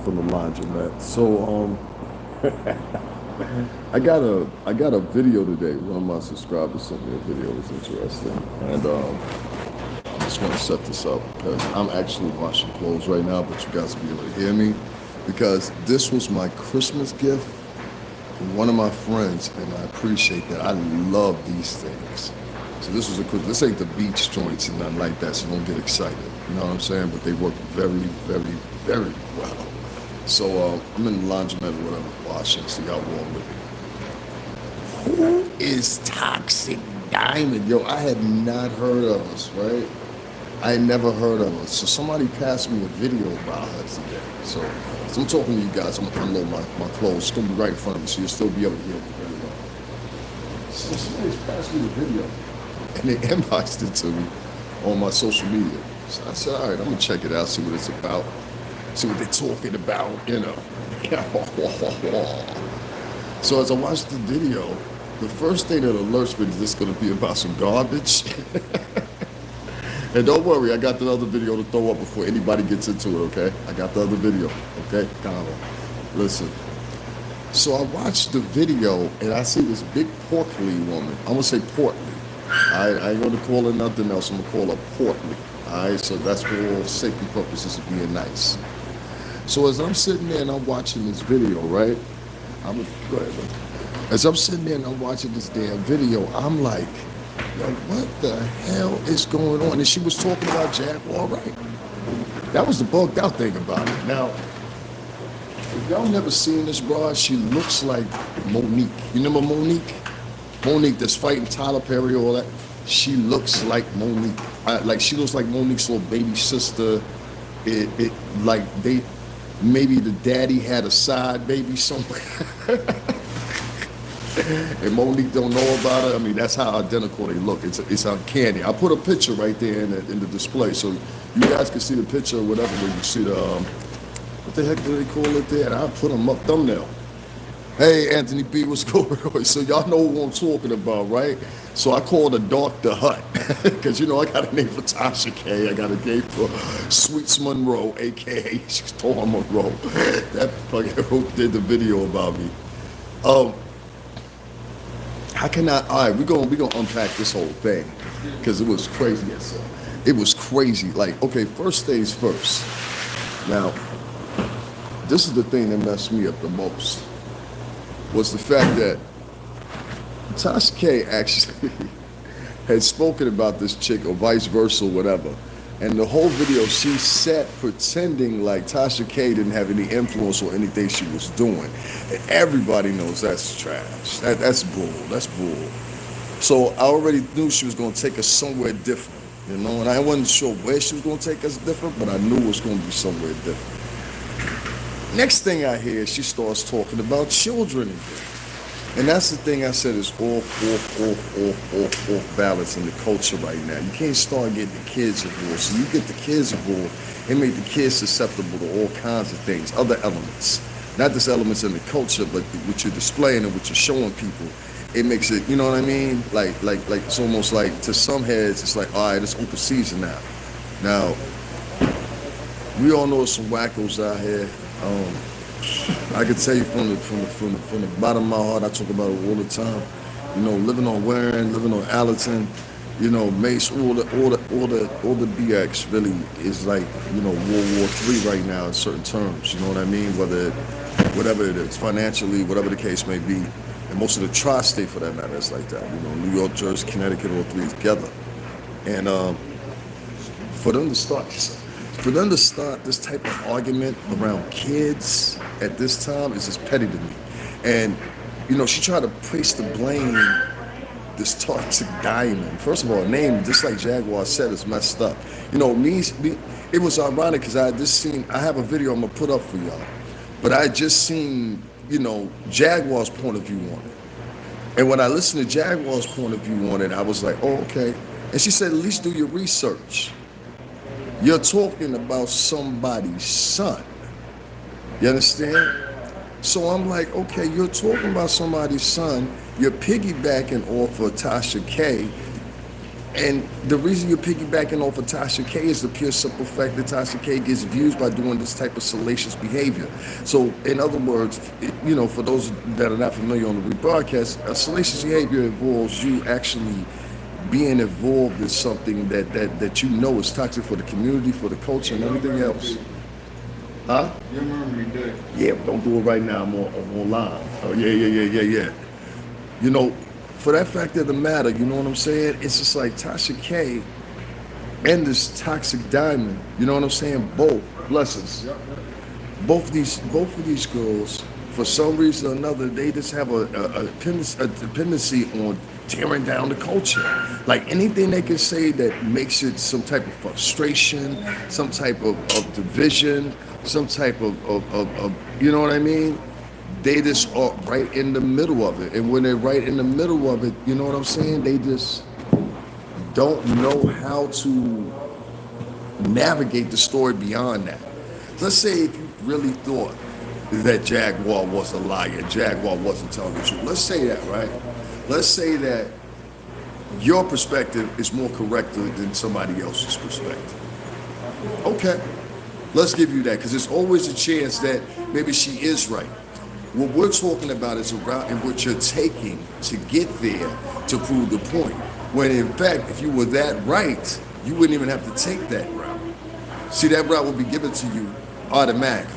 from the laundromat. So I got a video today. One of my subscribers sent me a video. It was interesting, and I just want to set this up because I'm actually washing clothes right now, but you guys will be able to hear me because this was my Christmas gift from one of my friends, and I appreciate that. I love these things. So this ain't the beach joints and nothing like that, so don't get excited. You know what I'm saying? But they work very, very, very well. So I'm in the laundromat or whatever, washing, so y'all warm with me. Who is Toxic Diamond? Yo, I had not heard of us, right? I had never heard of us. So somebody passed me a video about her today. So I'm talking to you guys. I'm gonna unload my clothes. It's gonna be right in front of me, so you'll still be able to hear me very well. So somebody's passed me the video, and they inboxed it to me on my social media. So I said, all right, I'm gonna check it out, see what it's about, see what they're talking about, you know. So as I watched the video, the first thing that alerts me is this gonna be about some garbage. And don't worry, I got the other video to throw up before anybody gets into it, okay? I got the other video, okay? Calm on. Listen. So I watched the video and I see this big portly woman. I'm gonna say portly. I ain't gonna call her nothing else. I'm gonna call her portly. Alright, so that's for all safety purposes of being nice. So as I'm sitting there and I'm watching this video, right? Go ahead, bro. As I'm sitting there and I'm watching this damn video, I'm like, yo, what the hell is going on? And she was talking about JAGUARWRIGHT. That was the bugged out thing about it. Now, if y'all never seen this broad, she looks like Monique. You remember Monique? Monique that's fighting Tyler Perry, all that. She looks like Monique. Like she looks like Monique's little baby sister. Like maybe the daddy had a side baby somewhere. And Monique don't know about it. I mean, that's how identical they look. It's uncanny. I put a picture right there in the display, so you guys can see the picture or whatever. When you see the what the heck do they call it there? And I put them up thumbnail. Hey, Anthony B, what's going on? So y'all know who I'm talking about, right? So I called her Dr. Hut because, you know, I got a name for Tasha K. I got a name for Sweets Monroe, a.k.a. Storm Monroe. That fucking did the video about me. How can I? All right, we're gonna unpack this whole thing because it was crazy. It was crazy. Like, okay, first things first. Now, this is the thing that messed me up the most. Was the fact that Tasha K actually had spoken about this chick or vice versa, whatever. And the whole video, she sat pretending like Tasha K didn't have any influence or anything she was doing. And everybody knows that's trash. That's bull. That's bull. So I already knew she was going to take us somewhere different, you know? And I wasn't sure where she was going to take us different, but I knew it was going to be somewhere different. Next thing I hear, she starts talking about children again. And that's the thing I said is off balance in the culture right now. You can't start getting the kids involved. So you get the kids involved, it make the kids susceptible to all kinds of things, other elements. Not just elements in the culture, but what you're displaying and what you're showing people. It makes it, you know what I mean? Like it's almost like, to some heads, it's like, all right, it's open season now. Now, we all know some wackos out here. I can tell you from the bottom of my heart, I talk about it all the time. You know, living on Warren, living on Allerton, you know, Mace, all the BX really is like, you know, World War III right now in certain terms. You know what I mean? Whatever it is, financially, whatever the case may be, and most of the tri-state for that matter is like that. You know, New York, Jersey, Connecticut, all three together. And for them to start this type of argument around kids at this time is just petty to me. And, you know, she tried to place the blame, this Toxic Diamond. First of all, her name, just like Jaguar said, is messed up. You know, it was ironic because I have a video I'm going to put up for y'all. But I had just seen, you know, Jaguar's point of view on it. And when I listened to Jaguar's point of view on it, I was like, oh, okay. And she said, at least do your research. You're talking about somebody's son. You understand? So I'm like, okay, you're talking about somebody's son. You're piggybacking off of Tasha K. And the reason you're piggybacking off of Tasha K is the pure simple fact that Tasha K gets views by doing this type of salacious behavior. So, in other words, you know, for those that are not familiar on the rebroadcast, a salacious behavior involves you actually being involved in something that you know is toxic for the community, for the culture, and everything else. Huh? You remember me, Dick? Yeah, but don't do it right now. I'm online. Oh, yeah. You know, for that fact of the matter, you know what I'm saying? It's just like Tasha K and this toxic diamond. You know what I'm saying? Both blessings. Both of these girls, for some reason or another, they just have a dependency on tearing down the culture. Like anything they can say that makes it some type of frustration, some type of division, some type of you know what I mean? They just are right in the middle of it. And when they're right in the middle of it, you know what I'm saying? They just don't know how to navigate the story beyond that. Let's say if you really thought that Jaguar was a liar, Jaguar wasn't telling the truth. Let's say that, right? Let's say that your perspective is more correct than somebody else's perspective. Okay, let's give you that, because there's always a chance that maybe she is right. What we're talking about is a route in which you're taking to get there to prove the point. When in fact, if you were that right, you wouldn't even have to take that route. See, that route will be given to you automatically.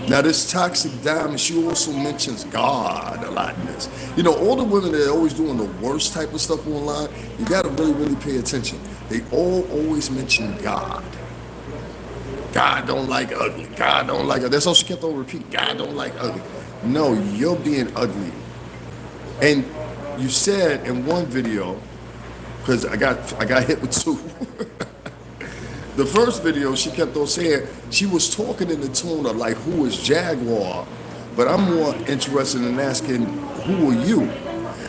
Now, this toxic diamond, she also mentions God a lot in this. You know, all the women that are always doing the worst type of stuff online, you got to really, really pay attention. They all always mention God. God don't like ugly. God don't like ugly. That's all she kept on repeating. God don't like ugly. No, you're being ugly. And you said in one video, because I got hit with two. The first video, she kept on saying, she was talking in the tone of like, who is Jaguar? But I'm more interested in asking, who are you?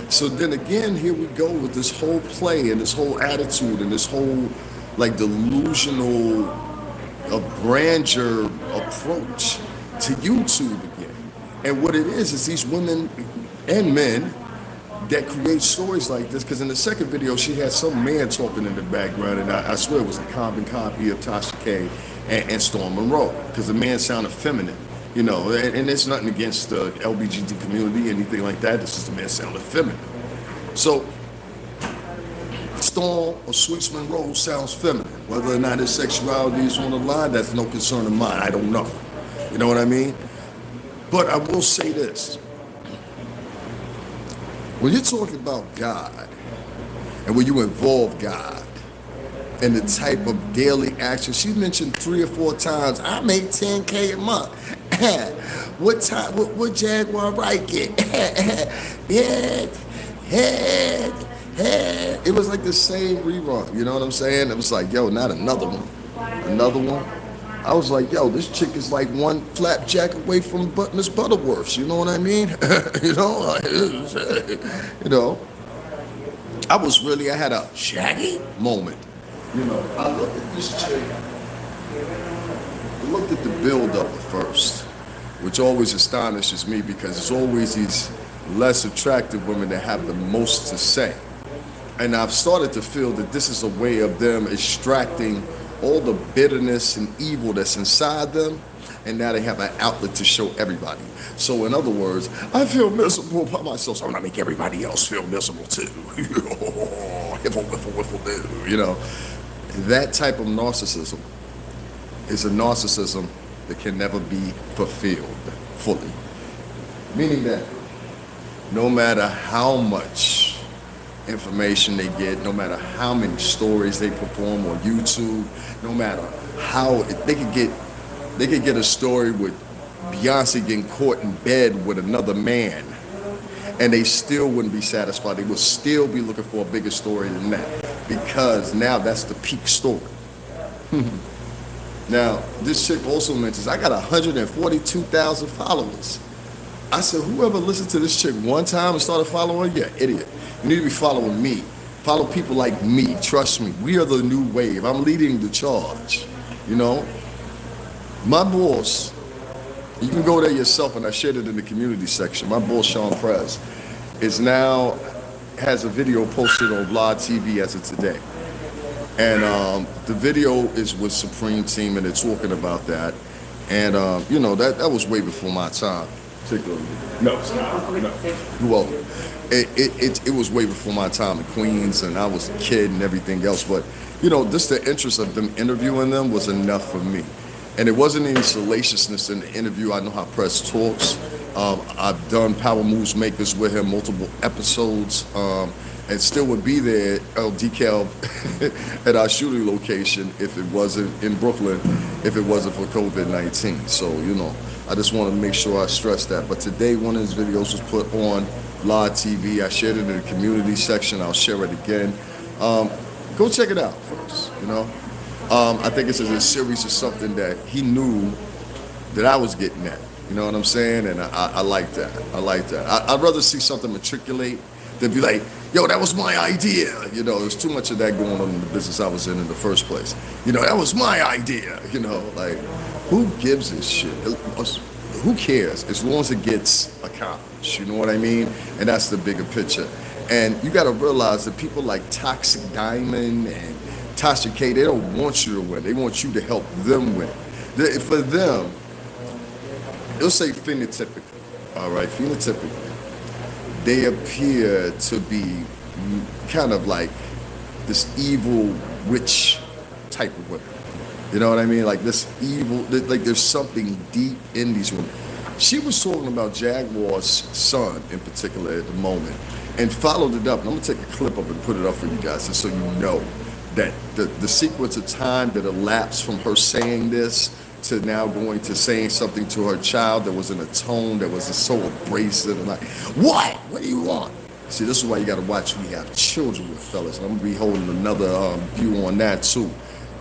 So then again, here we go with this whole play and this whole attitude and this whole like delusional grandeur approach to YouTube again. And what it is these women and men that create stories like this, because in the second video she had some man talking in the background, and I swear it was a carbon copy of Tasha K and Storm Monroe, because the man sounded feminine, you know, and there's nothing against the LGBT community, anything like that, it's just the man sounded feminine. So Storm or Sweets Monroe sounds feminine. Whether or not his sexuality is on the line, that's no concern of mine, I don't know. You know what I mean? But I will say this. When you're talking about God, and when you involve God in the type of daily action, she mentioned 3 or 4 times, I make 10K a month. What time, what Jaguar Wright get? It was like the same rerun, you know what I'm saying? It was like, yo, not another one. Another one. I was like, yo, this chick is like one flapjack away from Miss Butterworth's, you know what I mean? you know, I had a Shaggy moment. You know, I looked at this chick, I looked at the build-up at first, which always astonishes me because it's always these less attractive women that have the most to say. And I've started to feel that this is a way of them extracting all the bitterness and evil that's inside them, and now they have an outlet to show everybody. So in other words, I feel miserable by myself, so I'm gonna make everybody else feel miserable too. Whiffle, do, you know. That type of narcissism is a narcissism that can never be fulfilled fully. Meaning that no matter how much information they get, no matter how many stories they perform on YouTube, no matter how they could get a story with Beyonce getting caught in bed with another man, and they still wouldn't be satisfied. They would still be looking for a bigger story than that, because now that's the peak story. Now, this chick also mentions, I got 142,000 followers. I said, whoever listened to this chick one time and started following, yeah, idiot. You need to be following me. Follow people like me. Trust me. We are the new wave. I'm leading the charge. You know? My boss, you can go there yourself, and I shared it in the community section. My boss, Sean Prez, is now has a video posted on Live TV as of today. And the video is with Supreme Team, and they're talking about that. And, you know, that was way before my time. No, it's not. No. Well, it was way before my time in Queens, and I was a kid and everything else. But, you know, just the interest of them interviewing them was enough for me. And it wasn't any salaciousness in the interview. I know how press talks. I've done Power Moves Makers with him, multiple episodes, and still would be there, decal at our shooting location if it wasn't in Brooklyn, if it wasn't for COVID-19. So, you know, I just want to make sure I stress that. But today, one of his videos was put on Live TV. I shared it in the community section. I'll share it again. Go check it out first, you know. I think it's a series of something that he knew that I was getting at. You know what I'm saying? And I like that. I like that. I'd rather see something matriculate than be like, yo, that was my idea. You know, there's too much of that going on in the business I was in the first place. You know, that was my idea. You know, like, who gives a shit? Who cares? As long as it gets accomplished. You know what I mean? And that's the bigger picture. And you got to realize that people like Toxic Diamond and Toxsique, they don't want you to win. They want you to help them win. For them, it'll say phenotypically, all right? Phenotypically, they appear to be kind of like this evil witch type of women. You know what I mean? Like this evil, like there's something deep in these women. She was talking about Jaguar's son in particular at the moment and followed it up. And I'm gonna take a clip up and put it up for you guys just so you know that the sequence of time that elapsed from her saying this to now going to saying something to her child that was in a tone that was so abrasive and like, what do you want? See, this is why you got to watch who you have children with, fellas. And I'm going to be holding another view on that too. You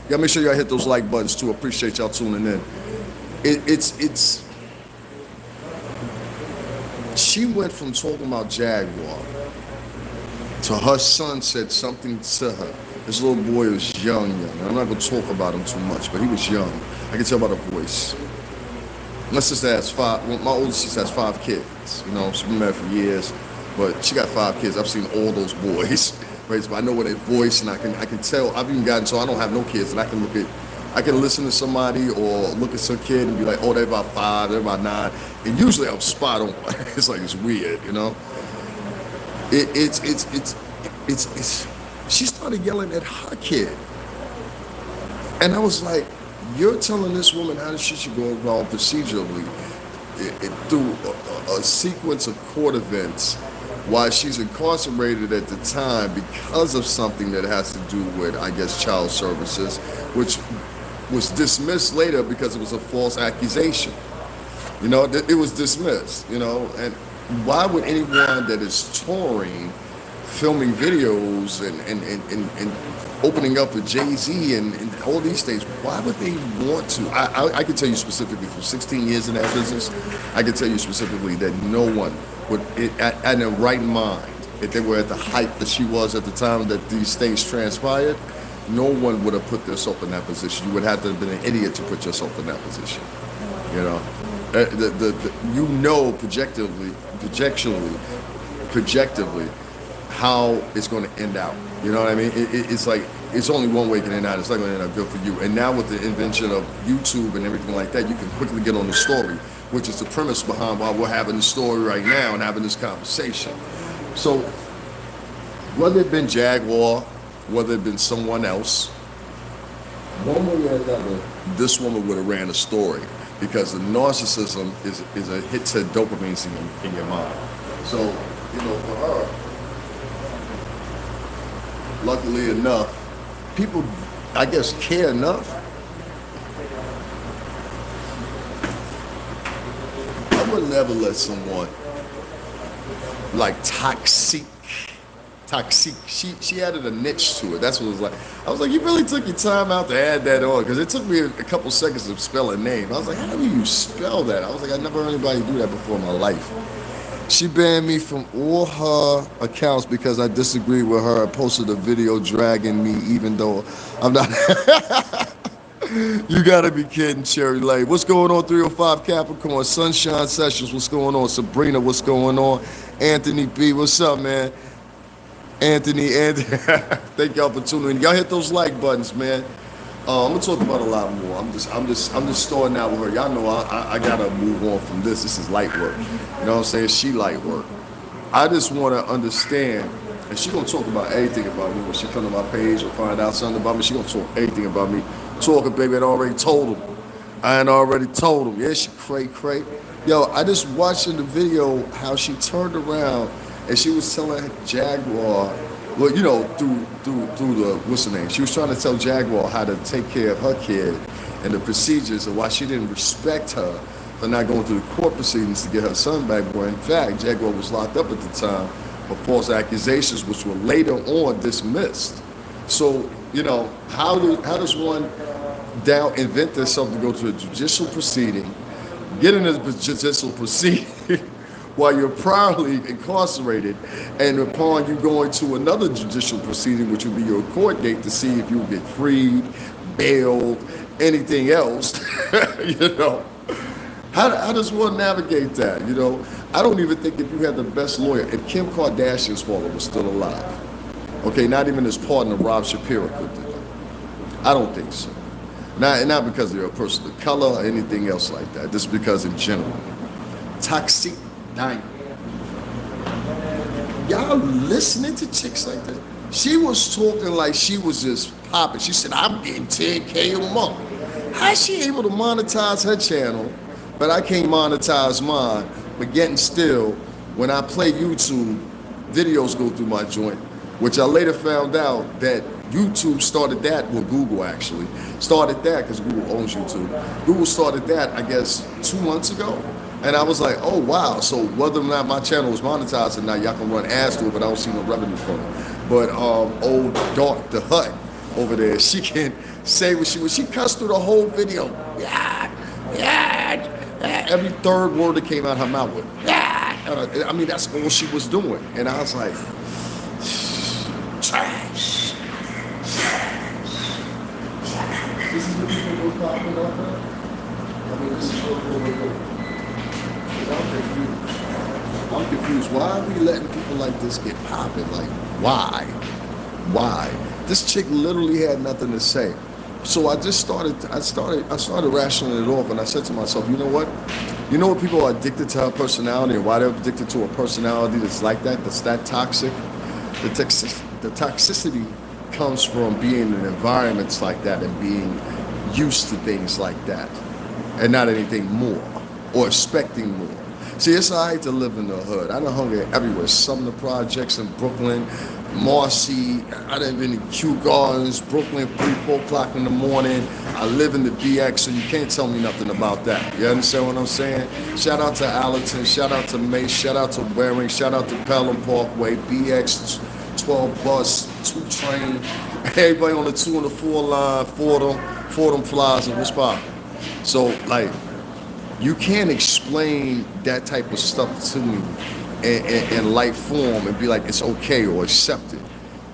got to make sure y'all hit those like buttons too. Appreciate y'all tuning in. It's she went from talking about Jaguar to her son said something to her. This little boy was young. I'm not going to talk about him too much, but he was young. I can tell by the voice. My sister has my oldest sister has 5 kids. You know, she's been married for years, but she got 5 kids. I've seen all those boys, right? So I know what their voice, and I can tell. I've even gotten so I don't have no kids, and I can listen to somebody or look at some kid and be like, oh, they're about 5, they're about 9, and usually I'm spot on. It's like it's weird, you know. It's. She started yelling at her kid, and I was like, you're telling this woman how she should go about procedurally through a sequence of court events while she's incarcerated at the time because of something that has to do with, I guess, child services, which was dismissed later because it was a false accusation. You know, it was dismissed, you know, and why would anyone that is touring, filming videos and opening up for Jay-Z and all these things, why would they want to? I can tell you specifically, for 16 years in that business, I can tell you specifically that no one would, in their right mind, if they were at the height that she was at the time that these things transpired, no one would have put themselves in that position. You would have to have been an idiot to put yourself in that position. You know, you know projectively, how it's going to end out. You know what I mean? It's like, it's only one way it can end out. It's not going to end up good for you. And now with the invention of YouTube and everything like that, you can quickly get on the story, which is the premise behind why we're having the story right now and having this conversation. So whether it been Jaguar, whether it been someone else, one way or another, this woman would have ran a story because the narcissism is a hit to dopamine in your mind. So, you know, for her, luckily enough, people, I guess, care enough. I would never let someone like Toxsique, she added a niche to it. That's what it was like. I was like, you really took your time out to add that on, because it took me a couple seconds to spell a name. I was like, how do you spell that? I was like, I never heard anybody do that before in my life. She banned me from all her accounts because I disagreed with her. I posted a video dragging me even though I'm not. You gotta be kidding, Cherry Lane. What's going on, 305 Capricorn? Sunshine Sessions, what's going on? Sabrina, what's going on? Anthony B, what's up, man? Anthony, thank y'all for tuning in. Y'all hit those like buttons, man. I'm gonna talk about a lot more. I'm just starting out with her. Y'all know I gotta move on from this. This is light work. You know what I'm saying? She light work. I just want to understand, and she gonna talk about everything about me when she come to my page or find out something about me. She gonna talk everything about me. Talking, baby, I already told him. I ain't already told him. Yeah, she cray. Yo, I just watched in the video how she turned around and she was telling Jaguar, well, you know, through the, what's the name? She was trying to tell Jaguar how to take care of her kid and the procedures and why she didn't respect her for not going through the court proceedings to get her son back. Where in fact, Jaguar was locked up at the time for false accusations, which were later on dismissed. So, you know, how does one now invent themselves to go to a judicial proceeding, get in a judicial proceeding while you're proudly incarcerated, and upon you going to another judicial proceeding, which would be your court date to see if you get freed, bailed, anything else, you know? How does one navigate that, you know? I don't even think if you had the best lawyer, if Kim Kardashian's father was still alive, okay, not even his partner, Rob Shapiro, could do it. I don't think so. Not because they're a person of color or anything else like that, just because in general. Toxsique diamond. Y'all listening to chicks like that? She was talking like she was just popping. She said, I'm getting 10K a month. How's she able to monetize her channel, but I can't monetize mine, but getting still, when I play YouTube, videos go through my joint, which I later found out that YouTube started that, well, Google actually started that because Google owns YouTube. Google started that, I guess, 2 months ago. And I was like, oh, wow. So whether or not my channel is monetized or not, y'all can run ads to it, but I don't see no revenue from it. But old Dark the Hut over there, she can say what she cussed through the whole video. Yeah. Every third word that came out her mouth with. Yeah. I mean, that's all she was doing. And I was like, trash. This is what people were talking about, man. I mean, this is what people were. I'm confused. Why are we letting people like this get popping? Like, why? This chick literally had nothing to say. So I started rationing it off, and I said to myself, you know what? You know what people are addicted to her personality, and why they're addicted to a personality that's like that, that's that toxic? The toxicity comes from being in environments like that and being used to things like that, and not anything more, or expecting more. See, it's all right to live in the hood. I done hung everywhere. Sumner Projects in Brooklyn, Marcy, I done been in Kew Gardens, Brooklyn, 3, 4 o'clock in the morning. I live in the BX, so you can't tell me nothing about that. You understand what I'm saying? Shout out to Allerton, shout out to Mace, shout out to Waring, shout out to Pelham Parkway, BX 12 bus, 2 train, everybody on the 2 and the 4 line, Fordham flies, and what's poppin'. So, like, you can't explain that type of stuff to me in light form and be like it's okay or accept it.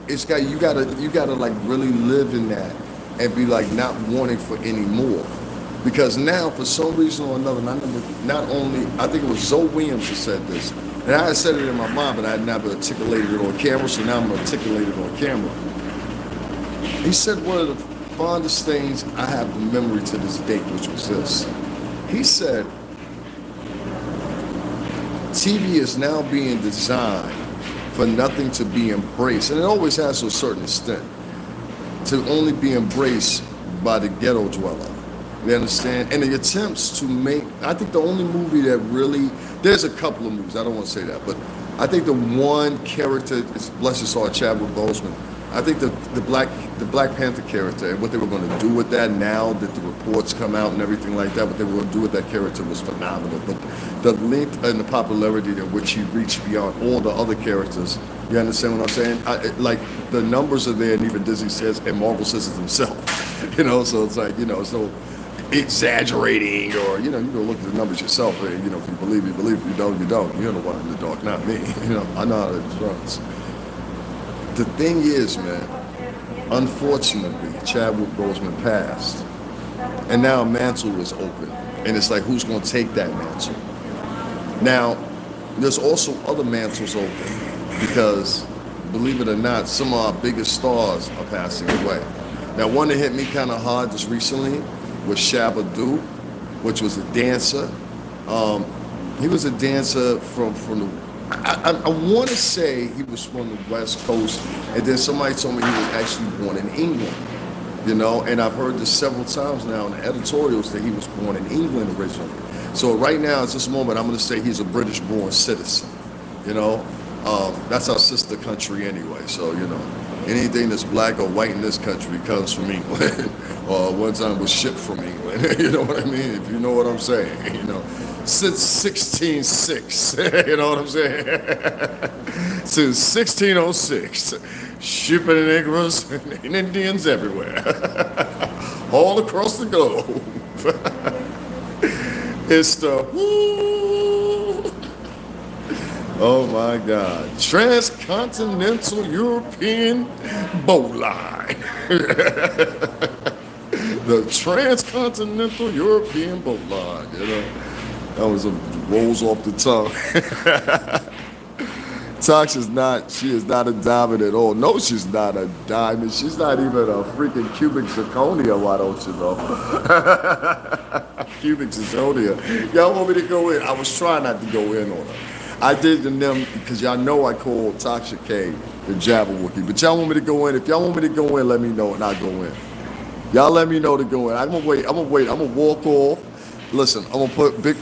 It's got you gotta like really live in that and be like not wanting for any more. Because now for some reason or another, I think it was Zoe Williams who said this, and I had said it in my mind, but I had never articulated it on camera, so now I'm gonna articulate it on camera. He said one of the fondest things I have in memory to this date, which was this. He said, TV is now being designed for nothing to be embraced, and it always has to a certain extent, to only be embraced by the ghetto dweller. You understand? And the attempts to make, I think the only movie that really, there's a couple of movies, I don't want to say that, but I think the one character, bless his heart, Chadwick Boseman, I think the Black Panther character and what they were going to do with that now that the reports come out and everything like that, what they were going to do with that character was phenomenal. But the length and the popularity in which he reached beyond all the other characters, you understand what I'm saying? Like the numbers are there, and even Disney says, and Marvel says it himself. You know, so it's like, you know, so exaggerating, or you know, you go look at the numbers yourself. And, you know, if you believe, you believe. If you don't, you don't. You're the one in the dark, not me. You know, I know how this runs. The thing is, man, unfortunately, Chadwick Boseman passed, and now a mantle is open, and it's like, who's going to take that mantle? Now, there's also other mantles open, because believe it or not, some of our biggest stars are passing away. Now, one that hit me kind of hard just recently was Shabba Du, which was a dancer. He was a dancer from the, I want to say he was from the West Coast, and then somebody told me he was actually born in England, you know, and I've heard this several times now in the editorials that he was born in England originally. So right now, at this moment, I'm going to say he's a British-born citizen, you know. That's our sister country anyway, so, you know, anything that's black or white in this country comes from England, or one time was shipped from England, you know what I mean, if you know what I'm saying, you know. Since 1606, you know what I'm saying? Since 1606, shipping Negroes and Indians everywhere, all across the globe. It's the woo. Oh my God, transcontinental European boat line. The transcontinental European boat line, you know. That was rolls off the tongue. Tox is not, she is not a diamond at all. No, she's not a diamond. She's not even a freaking cubic zirconia, why don't you know? Cubic zirconia. Y'all want me to go in? I was trying not to go in on her. I did in them because y'all know I call Toxsique the JAGUAR. But y'all want me to go in? If y'all want me to go in, let me know and I'll go in. Y'all let me know to go in. I'm gonna wait. I'm gonna walk off. Listen, I'm gonna put big.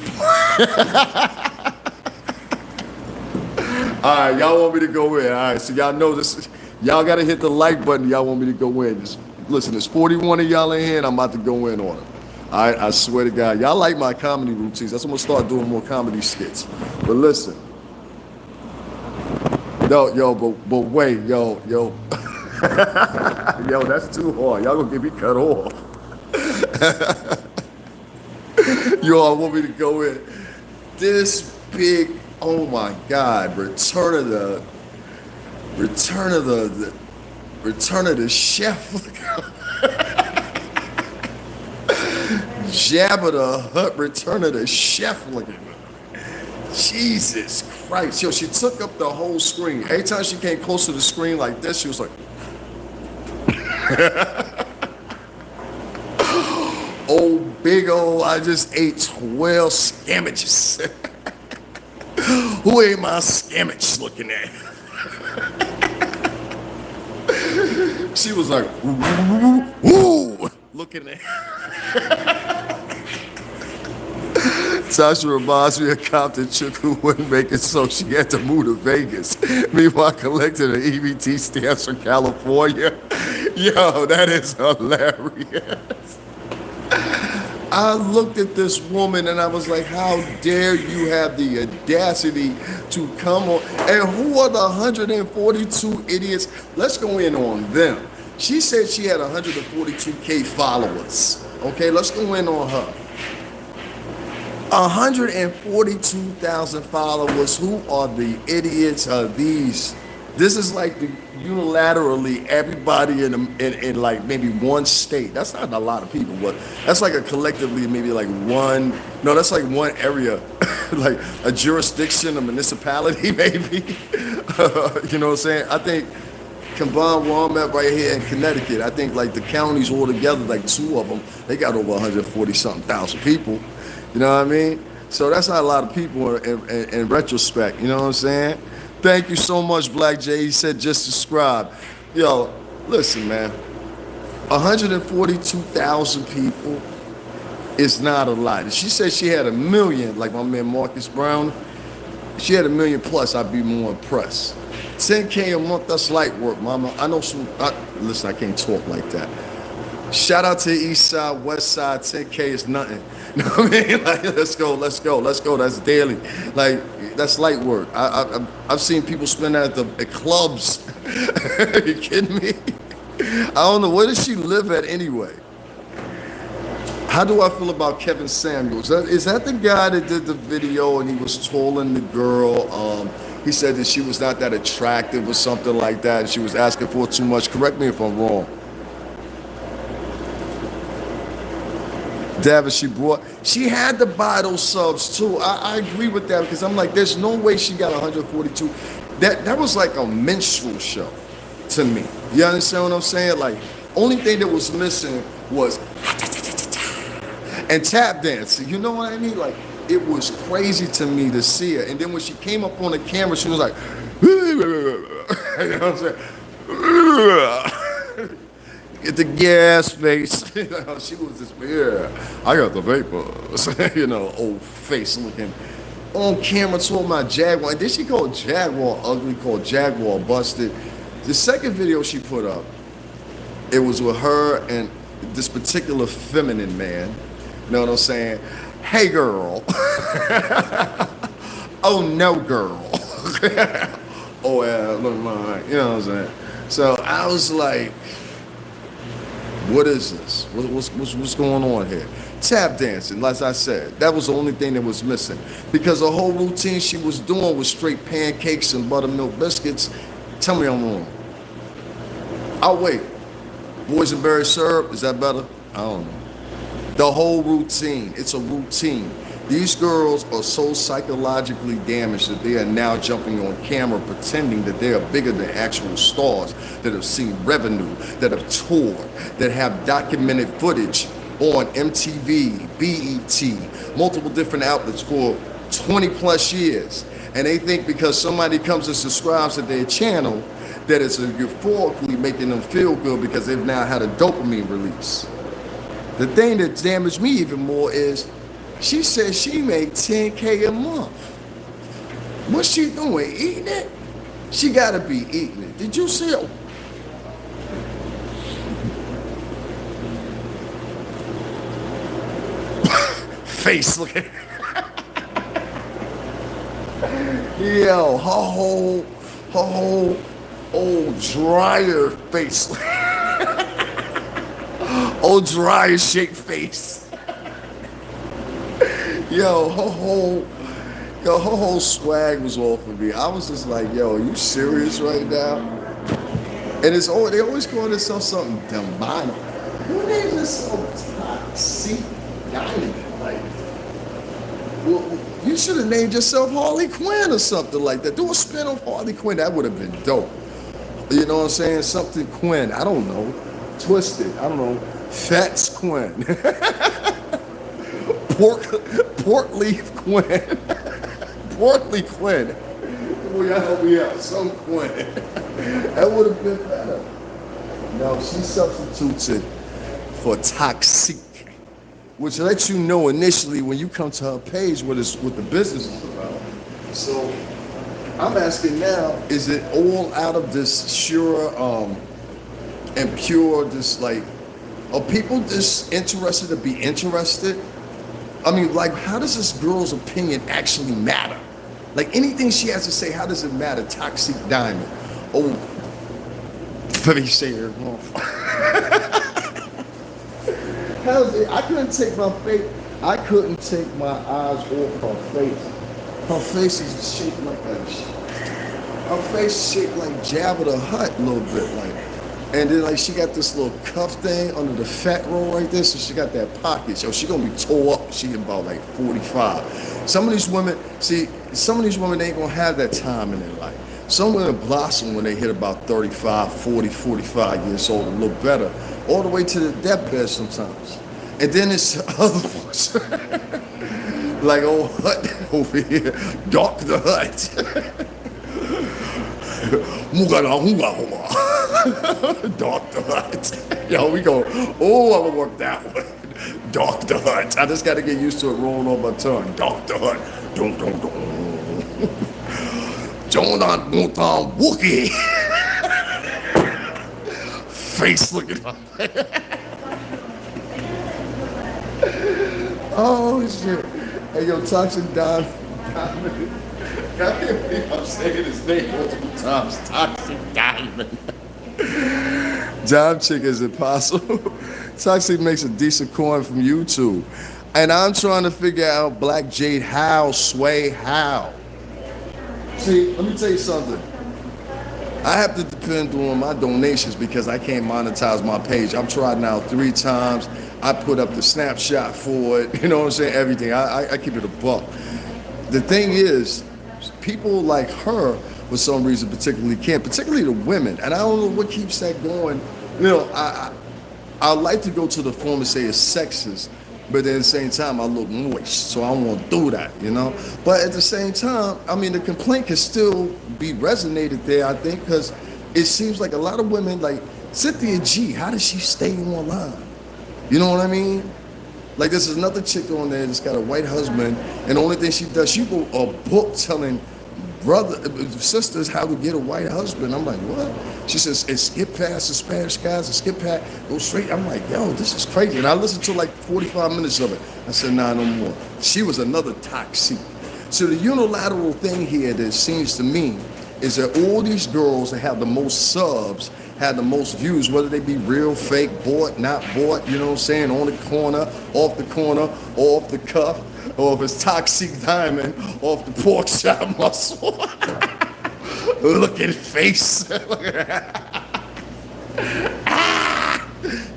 All right, y'all want me to go in. All right, so y'all know this. Y'all gotta hit the like button. Y'all want me to go in. Just listen, there's 41 of y'all in here, and I'm about to go in on them. All right, I swear to God, y'all like my comedy routines. That's why I'm gonna start doing more comedy skits. But listen, but wait, yo, yo, that's too hard. Y'all gonna get me cut off. Y'all want me to go in? This big, oh my God, return of the chef. Jabba the Hutt, Return of the Chef looking. Jesus Christ. Yo, she took up the whole screen. Every time she came close to the screen like this, she was like, oh, big old, I just ate 12 scammages. Who ate my scammage looking at? She was like, ooh, looking at. Tasha reminds me of Compton chick who wouldn't make it, so she had to move to Vegas. Meanwhile, collecting the EBT stamps from California. Yo, that is hilarious. I looked at this woman and I was like, how dare you have the audacity to come on? And who are the 142 idiots? Let's go in on them. She said she had 142K followers. Okay, let's go in on her. 142,000 followers. Who are the idiots of these? This is like the unilaterally everybody in like maybe one state. That's not a lot of people, but that's like a collectively maybe like one. No, that's like one area, like a jurisdiction, a municipality, maybe. You know what I'm saying? I think combined where I'm at right here in Connecticut, I think like the counties all together, like two of them, they got over 140-something thousand people. You know what I mean? So that's not a lot of people in retrospect. You know what I'm saying? Thank you so much, Black J. He said just subscribe. Yo, listen, man. 142,000 people is not a lot. If she said she had 1 million, like my man Marcus Brown, if she had 1 million plus, I'd be more impressed. 10K a month, that's light work, mama. I know some, listen, I can't talk like that. Shout out to the East Side, West Side, 10K is nothing. You know what I mean? Like, let's go. That's daily. Like, that's light work. I've seen people spend that at clubs. Are you kidding me? I don't know. Where does she live at anyway? How do I feel about Kevin Samuels? Is that the guy that did the video and he was trolling the girl? He said that she was not that attractive or something like that. And she was asking for too much. Correct me if I'm wrong. David, she had to buy those subs too. I agree with that because I'm like, there's no way she got 142. that was like a minstrel show to me. You understand what I'm saying? Like, only thing that was missing was and tap dancing. You know what I mean? Like, it was crazy to me to see her. And then when she came up on the camera, she was like, you know what I'm saying? Get the gas face. She was just, yeah, I got the vapors. You know, old face looking. On camera talking about Jaguar. And then she called Jaguar ugly, called Jaguar busted. The second video she put up, it was with her and this particular feminine man. You know what I'm saying? Hey, girl. Oh, no, girl. Oh, yeah, look mine. You know what I'm saying? So I was like, what is this? What's going on here? Tap dancing, as I said, that was the only thing that was missing. Because the whole routine she was doing was straight pancakes and buttermilk biscuits. Tell me I'm wrong. I'll wait. Boysenberry syrup, is that better? I don't know. The whole routine, it's a routine. These girls are so psychologically damaged that they are now jumping on camera pretending that they are bigger than actual stars, that have seen revenue, that have toured, that have documented footage on MTV, BET, multiple different outlets for 20 plus years. And they think because somebody comes and subscribes to their channel that it's euphorically making them feel good because they've now had a dopamine release. The thing that damaged me even more is she said she made $10K a month. What's she doing? Eating it? She gotta be eating it. Did you see it? Face looking. Yo, her whole old dryer face. Old dryer shaped face. Yo, her whole swag was off of me. I was just like, yo, are you serious right now? And it's they always call themselves something demonic. Who names themselves Toxsique? Like, well, you should have named yourself Harley Quinn or something like that. Do a spin off Harley Quinn. That would have been dope. You know what I'm saying? Something Quinn. I don't know. Twisted. I don't know. Fats Quinn. Pork leaf Quinn. Portly Quinn. We have some Quinn. That would have been better. No, she substitutes it for Toxsique, which lets you know initially when you come to her page what the business is about. So I'm asking now, is it all out of this sure and pure, this like, are people just interested to be interested? I mean, like, how does this girl's opinion actually matter? Like, anything she has to say, how does it matter? Toxique Diamond. Oh, let me say her off. How's it? I couldn't take my eyes off her face. Her face is shaped like her face is shaped like Jabba the Hutt a little bit, like. And then like she got this little cuff thing under the fat roll right there, so she got that pocket. So she gonna be tore up. She about like 45. Some of these women ain't gonna have that time in their life. Some women blossom when they hit about 35, 40, 45 years old, a little better, all the way to the deathbed sometimes. And then it's other ones, like old Hut over here, Dr. Hut. Dr. Hut. Yo, we go, oh, I'm gonna work that one. Dr. Hut. I just gotta get used to it rolling on my tongue. Dr. Hut. Dun, dun, dun. Jonah Mutan Wookie. Face looking up. Oh shit. Hey yo, Toxic Diamond. I can't believe I'm saying his name multiple times. Toxic Diamond. Job chick is impossible. Toxic makes a decent coin from YouTube. And I'm trying to figure out Black Jade how, Sway how. See, let me tell you something. I have to depend on my donations because I can't monetize my page. I've tried now 3 times. I put up the snapshot for it. You know what I'm saying? Everything. I keep it a buck. The thing is, people like her for some reason particularly can't, particularly the women. And I don't know what keeps that going. You know, I like to go to the form and say it's sexist, but at the same time I look moist, so I don't want to do that, you know. But at the same time, I mean, the complaint can still be resonated there, I think, because it seems like a lot of women, like Cynthia G, how does she stay online? You know what I mean? Like, there's another chick on there that's got a white husband, and the only thing she does, she wrote a book telling sisters how to get a white husband. I'm like, what? She says, and skip past the Spanish guys, and skip past, go straight. I'm like, yo, this is crazy. And I listened to like 45 minutes of it. I said, nah, no more. She was another Toxsique. So the unilateral thing here that seems to me is that all these girls that have the most subs had the most views, whether they be real, fake, bought, not bought, you know what I'm saying, on the corner, off the cuff, or if it's Toxique Diamond, off the pork chop muscle. Look at his face.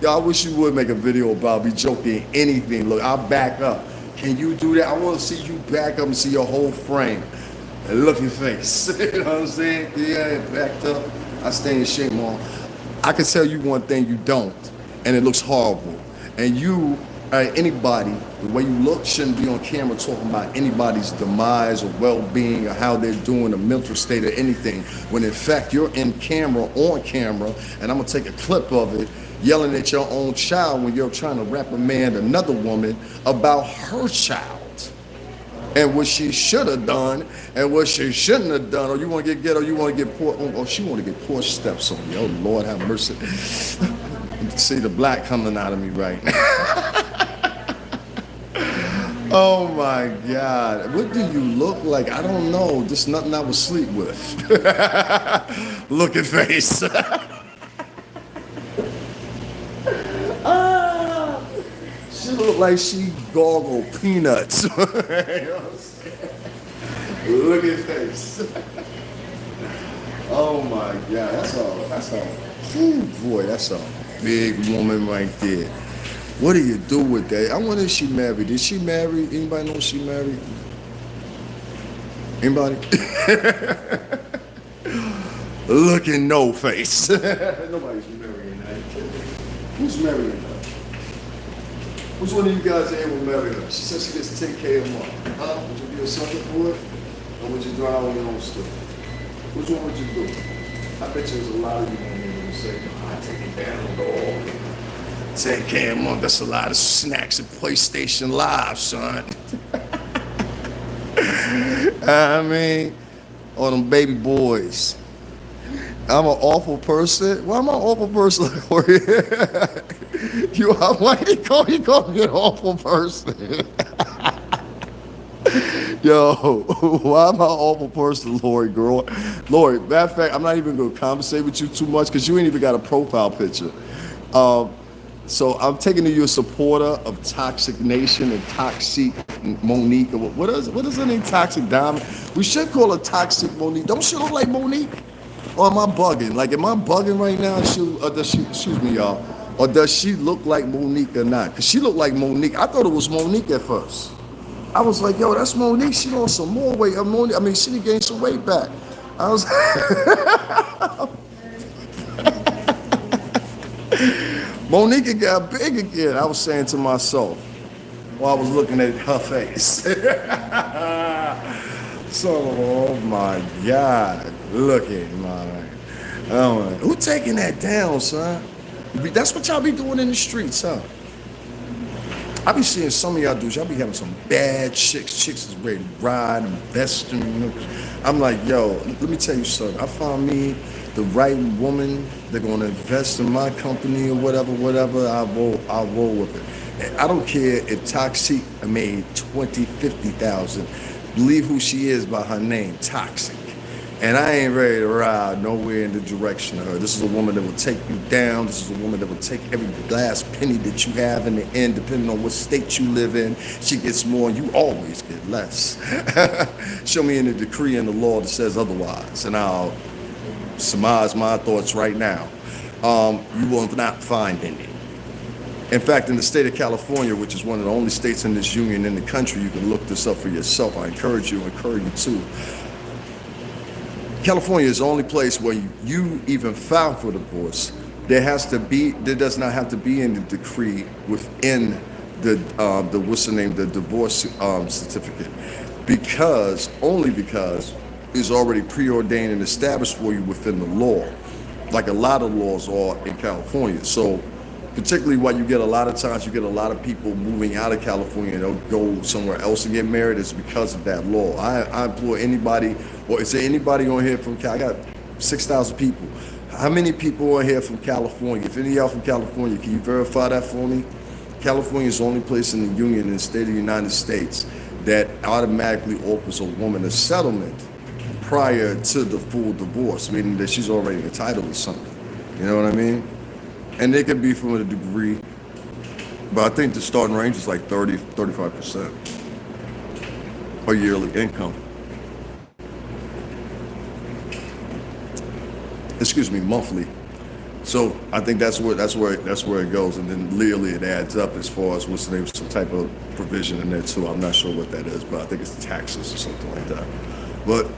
Yo, I wish you would make a video about me joking anything. Look, I'll back up. Can you do that? I want to see you back up and see your whole frame. And look at your face. You know what I'm saying? Yeah, backed up. I stay in shape, Mom. I can tell you one thing you don't, and it looks horrible. And you, anybody, the way you look shouldn't be on camera talking about anybody's demise or well-being or how they're doing, a mental state or anything, when in fact you're in camera, on camera, and I'm gonna take a clip of it, yelling at your own child when you're trying to reprimand another woman about her child. And what she should have done and what she shouldn't have done. Or you want to get ghetto, you want to get poor. Oh, she want to get poor steps on you. Oh, Lord have mercy. See the black coming out of me right now. Oh my God. What do you look like? I don't know. Just nothing I would sleep with. Look at face. She look like she gargled peanuts. You know what I'm saying? Look at face. Oh my God, that's all. Boy, that's a big woman right there. What do you do with that? I wonder if she married. Did she marry? Anybody know she married? Anybody? Look at no face. Nobody's marrying that. Who's marrying her? Which one of you guys are able to marry her? She said she gets 10K a month. Huh? Would you be a sucker for it? Or would you drive on your own stuff? Which one would you do? I bet you there's a lot of you on here who say, no, I take it down on the all. 10K a month, that's a lot of snacks at PlayStation Live, son. I mean, all them baby boys. I'm an awful person. Why am I an awful person? Why did he call me an awful person? Yo, why am I an awful person, Lori, girl? Lori, matter of fact, I'm not even going to conversate with you too much because you ain't even got a profile picture. So I'm taking to you a supporter of Toxic Nation and Toxique Monique. What is her name? Toxic Diamond. We should call her Toxic Monique. Don't she look like Monique? Or am I bugging? Like, am I bugging right now? Excuse me, y'all. Or does she look like Monique or not? Because she looked like Monique. I thought it was Monique at first. I was like, yo, that's Monique. She lost some more weight. She done gained some weight back. I was Monique got big again. I was saying to myself while I was looking at her face. So, oh my God. Look at mine. Who taking that down, son? That's what y'all be doing in the streets, huh? I be seeing some of y'all dudes, y'all be having some bad chicks. Chicks is ready to ride, invest in, you know. I'm like, yo, let me tell you something. I found me the right woman. They're gonna invest in my company or whatever. I'll roll with it. And I don't care if Toxique made 20, 50,000. Believe who she is by her name, Toxic. And I ain't ready to ride nowhere in the direction of her. This is a woman that will take you down. This is a woman that will take every last penny that you have in the end, depending on what state you live in. She gets more, you always get less. Show me in the decree and the law that says otherwise, and I'll surmise my thoughts right now. You will not find any. In fact, in the state of California, which is one of the only states in this union in the country, you can look this up for yourself. I encourage you to. California is the only place where you even file for divorce. There does not have to be in the decree within the what's the name, the divorce certificate, only because it's already preordained and established for you within the law, like a lot of laws are in California. So particularly why you get a lot of times, you get a lot of people moving out of California and they'll go somewhere else and get married, is because of that law. I implore anybody, or is there anybody on here from I got 6,000 people. How many people on here from California? If any of y'all from California, can you verify that for me? California is the only place in the Union, in the state of the United States, that automatically offers a woman a settlement prior to the full divorce, meaning that she's already entitled to something. You know what I mean? And they could be from a degree, but I think the starting range is like 35% of yearly income. Excuse me, monthly. So I think that's where it goes, and then legally it adds up as far as what's the name, some type of provision in there too. I'm not sure what that is, but I think it's taxes or something like that. But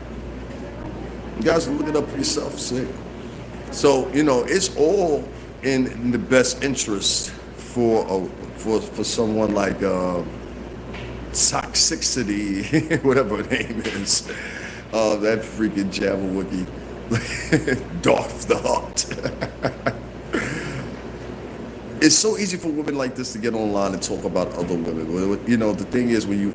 you guys can look it up for yourself, see. So it's all in the best interest for someone like Toxicity, whatever her name is, that freaking JAGUAR Darth the Heart. It's so easy for women like this to get online and talk about other women. The thing is, when you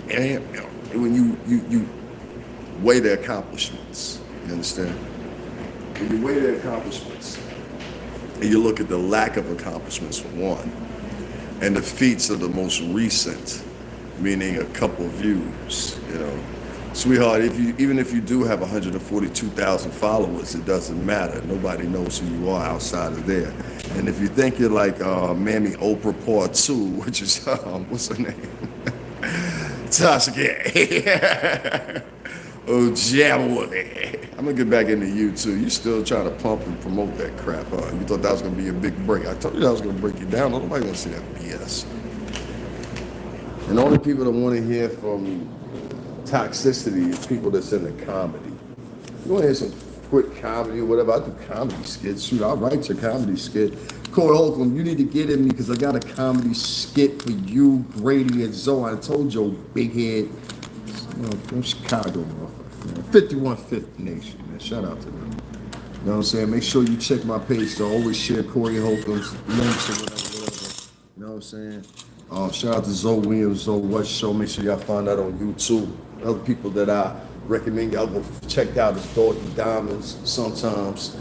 weigh their accomplishments, you understand? When you weigh their accomplishments, and you look at the lack of accomplishments for one, and the feats of the most recent, meaning a couple views, Sweetheart, even if you do have 142,000 followers, it doesn't matter. Nobody knows who you are outside of there. And if you think you're like Mammy Oprah Part 2, which is, what's her name? Toxsique. Oh, JAGUAR. I'm going to get back into you, too. You still trying to pump and promote that crap, huh? You thought that was going to be a big break. I told you that was going to break you down. Nobody's going to see that BS. And the only people that want to hear from Toxicity is people that's in the comedy. You want to hear some quick comedy or whatever? I do comedy skits. Shoot, I'll write your comedy skit. Corey Holcomb, you need to get in me because I got a comedy skit for you, Brady, and Zoe. I told you, big head. From Chicago, motherfucker. 5150 Nation, man. Shout out to them. You know what I'm saying? Make sure you check my page. So always share Corey Holcomb's links or whatever. You know what I'm saying? Shout out to Zoe Williams, Zoe What Show. Make sure y'all find that on YouTube. Other people that I recommend y'all go check out is Doggy Diamonds sometimes.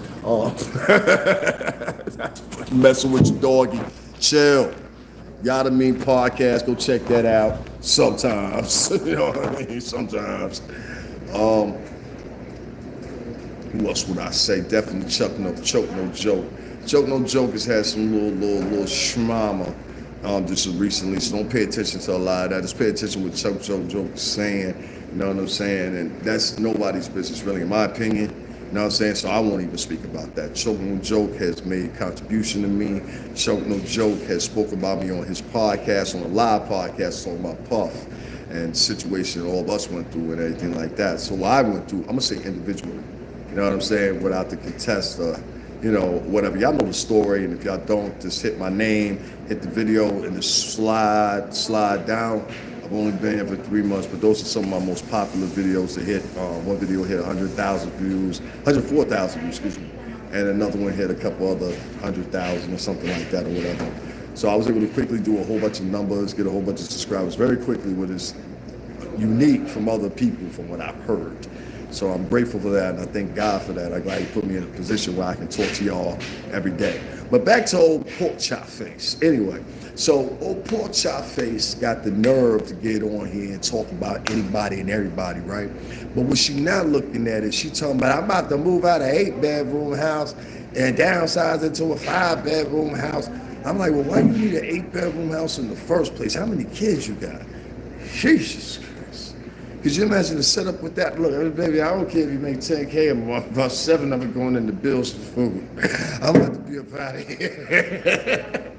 Messing with your doggy. Chill. Y'all the Mean Podcast. Go check that out sometimes. You know what I mean? Sometimes. Who else would I say? Definitely Choke No Joke. Choke No Joke has had some little schmama just recently, so don't pay attention to a lot of that. Just pay attention what Choke No Joke is saying, you know what I'm saying? And that's nobody's business, really, in my opinion. You know what I'm saying? So I won't even speak about that. Choke No Joke has made a contribution to me. Choke No Joke has spoken about me on his podcast, on a live podcast, talking about Puff and situation all of us went through and everything like that. So what I went through, I'm going to say individually. You know what I'm saying? Without the contest, whatever. Y'all know the story, and if y'all don't, just hit my name, hit the video, and just slide down. I've only been here for 3 months, but those are some of my most popular videos to hit. One video hit 100,000 views, 104,000 views, excuse me, and another one hit a couple other 100,000 or something like that or whatever. So I was able to quickly do a whole bunch of numbers, get a whole bunch of subscribers very quickly, which is unique from other people from what I've heard. So I'm grateful for that, and I thank God for that. I'm glad He put me in a position where I can talk to y'all every day. But back to old Pork Chop Face. Anyway, so old Pork Chop Face got the nerve to get on here and talk about anybody and everybody, right? But what she not looking at is she talking about, I'm about to move out of an 8-bedroom house and downsize into a 5-bedroom house. I'm like, well, why you need an 8-bedroom house in the first place? How many kids you got? Jesus Christ. Could you imagine the setup with that? Look, baby, I don't care if you make 10K a month, about 7 of it going into bills for food. I'm about to be up out of here.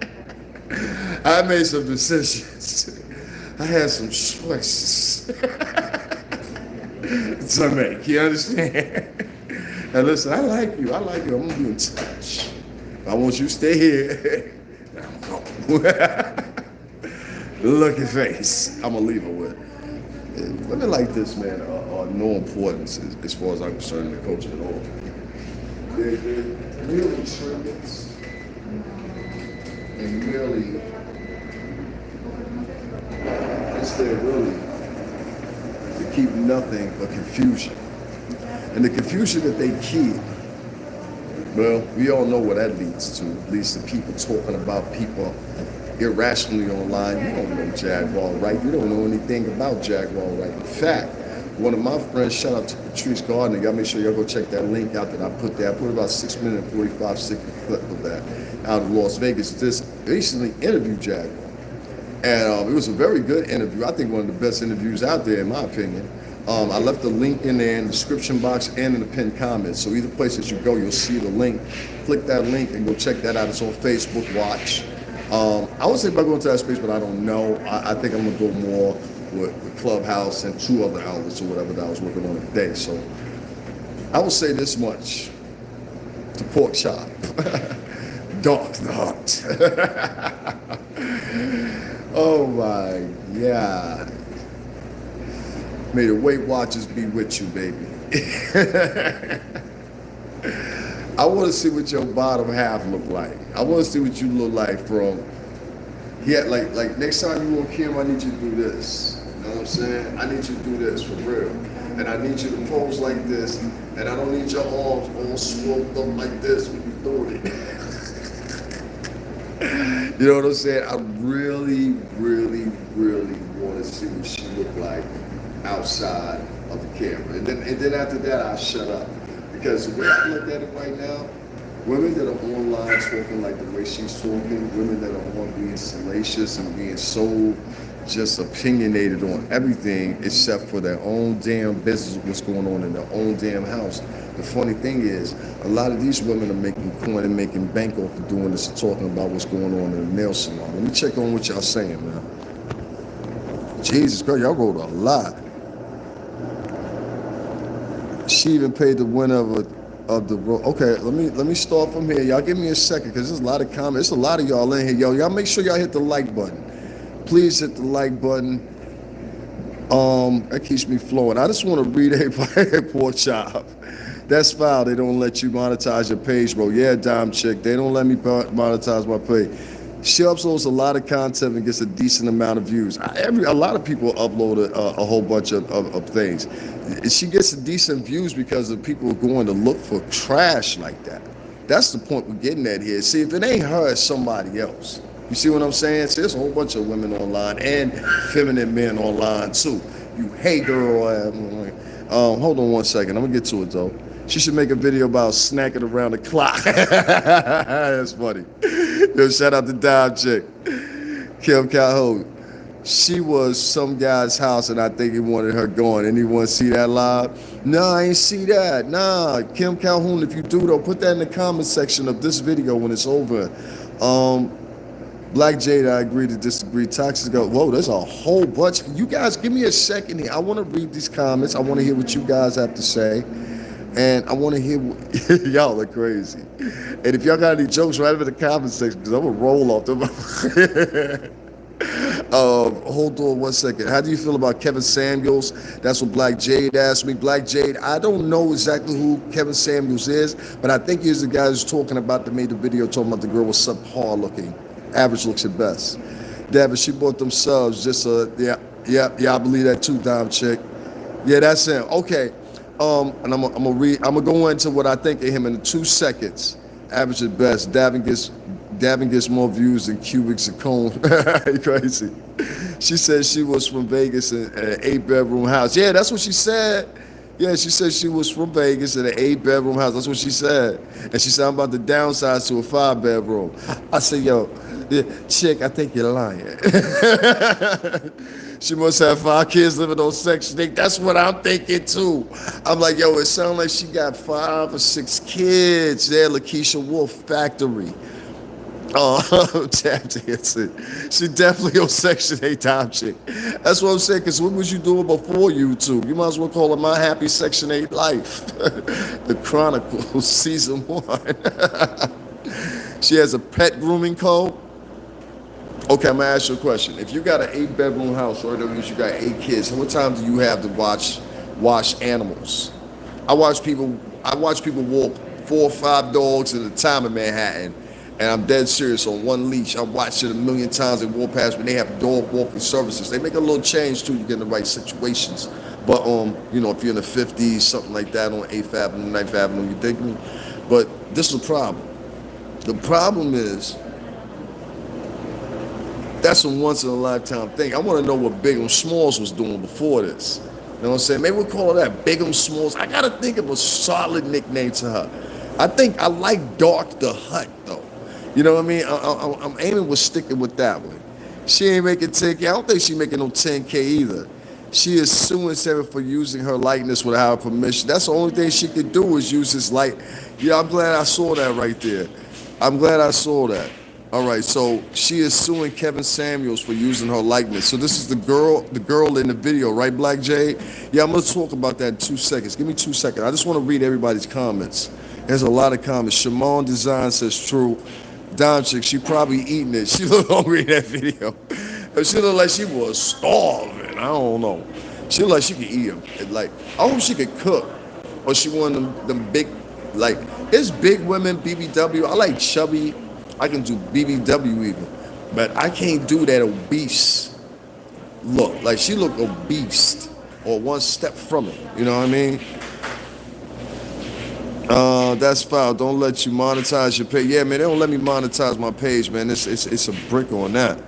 I made some decisions. I had some choices to make, you understand? And listen, I like you. I'm gonna be in touch. I want you to stay here. I'm going. Look at face. I'm gonna leave her with. Women like this, man, are no importance as far as I'm concerned in the culture at all. They're really trinkets and really, it's there really to keep nothing but confusion. And the confusion that they keep, well, we all know what that leads to. It leads to people talking about people irrationally online. You don't know JAGUARWRIGHT. You don't know anything about JAGUARWRIGHT. In fact, one of my friends, shout out to Patrice Gardner, y'all make sure y'all go check that link out that I put there. I put about 6 minute and 45-second clip of that out of Las Vegas. Just recently interviewed Jaguar. And it was a very good interview. I think one of the best interviews out there, in my opinion. I left the link in there in the description box and in the pinned comments. So either place that you go, you'll see the link. Click that link and go check that out. It's on Facebook Watch. I would say about going to that space, but I don't know. I think I'm going to go more with Clubhouse and 2 other outlets or whatever that I was working on today. So I will say this much to Pork Chop. Dark Knot. Oh my God. May the Weight Watchers be with you, baby. I want to see what your bottom half look like. I want to see what you look like from, yeah, like next time you on camera, I need you to do this. You know what I'm saying? I need you to do this for real. And I need you to pose like this. And I don't need your arms all swelled up like this when you're doing it. You know what I'm saying? I really, really, really want to see what she look like outside of the camera. And then after that, I'll shut up. Because the way I look at it right now, women that are online talking like the way she's talking, women that are on being salacious and being so just opinionated on everything except for their own damn business, what's going on in their own damn house. The funny thing is, a lot of these women are making coin and making bank off of doing this and talking about what's going on in the nail salon. Let me check on what y'all saying, man. Jesus Christ, y'all wrote a lot. She even paid the winner of the okay. Let me start from here. Y'all give me a second because there's a lot of comments. There's a lot of y'all in here. Y'all make sure y'all hit the like button. Please hit the like button. That keeps me flowing. I just want to read everybody. Poor Chop. That's foul. They don't let you monetize your page, bro. Yeah, Dime Chick. They don't let me monetize my page. She uploads a lot of content and gets a decent amount of views. A lot of people upload a whole bunch of things. She gets decent views because the people are going to look for trash like that. That's the point we're getting at here. See, if it ain't her, it's somebody else. You see what I'm saying? See, there's a whole bunch of women online and feminine men online too. You hey girl. Hold on one second. I'm gonna get to it though. She should make a video about snacking around the clock. That's funny. Yo, shout out to Dime Chick. Kim Calhoun. She was some guy's house and I think he wanted her going. Anyone see that live? No, I ain't see that. Nah, Kim Calhoun, if you do though, put that in the comment section of this video when it's over. Black Jade, I agree to disagree. Toxic, whoa, there's a whole bunch. You guys, give me a second here. I want to read these comments. I want to hear what you guys have to say. And I want to hear, y'all are crazy. And if y'all got any jokes, write them in the comment section because I'm going to roll off them. Hold on one second. How do you feel about Kevin Samuels? That's what Black Jade asked me. Black Jade, I don't know exactly who Kevin Samuels is, but I think he's the guy who's talking about that made the video talking about the girl was subpar looking. Average looks at best. Devin, she bought them subs just yeah, I believe that too, Dime Chick. Yeah, that's him. Okay. And I'm gonna go into what I think of him in 2 seconds. Average at best. Davin gets more views than cubic zircon. Crazy. She said she was from Vegas in an 8-bedroom house. Yeah, that's what she said. Yeah, she said she was from Vegas in an 8-bedroom house. That's what she said. And she said, I'm about to downsize to a 5-bedroom. I said, yo, chick, I think you're lying. She must have 5 kids living on Section 8. That's what I'm thinking too. I'm like, yo, it sounds like she got 5 or 6 kids there, Lakeisha Wolf Factory. Oh, tap dancing. She definitely on Section 8 time chick. That's what I'm saying, because what was you doing before YouTube? You might as well call it My Happy Section 8 Life. The Chronicles, Season 1. She has a pet grooming code. Okay, I'm gonna ask you a question. If you got an 8-bedroom house, or that means you got 8 kids, how much time do you have to wash animals? I watch people walk 4 or 5 dogs at a time in Manhattan, and I'm dead serious, on one leash. I've watched it a million times. They walk past me. They have dog walking services. They make a little change too. You get in the right situations. But if you're in the 50s, something like that, on 8th Avenue, 9th Avenue, you dig me? But this is the problem. The problem is, that's a once in a lifetime thing. I want to know what Bigum Smalls was doing before this. You know what I'm saying? Maybe we'll call her that, Bigum Smalls. I gotta think of a solid nickname to her. I think I like Dark the Hut though. You know what I mean? I'm aiming with sticking with that one. She ain't making 10K. I don't think she making no 10K either. She is suing Sarah for using her likeness without her permission. That's the only thing she could do is use his light. Yeah, I'm glad I saw that right there. I'm glad I saw that. All right, so she is suing Kevin Samuels for using her likeness. So this is the girl in the video, right, Black Jade? Yeah, I'm gonna talk about that in 2 seconds. Give me 2 seconds. I just want to read everybody's comments. There's a lot of comments. Shimon Design says true. Don Chick, she probably eating it. She looked hungry in that video. She looked like she was starving. I don't know. She looked like she could eat them. Like, I hope she could cook. Or she one of them big, like, it's big women, BBW. I like chubby. I can do BBW even. But I can't do that obese look. Like, she looked obese or one step from it. You know what I mean? That's foul. Don't let you monetize your page. Yeah, man, they don't let me monetize my page, man. It's a brick on that.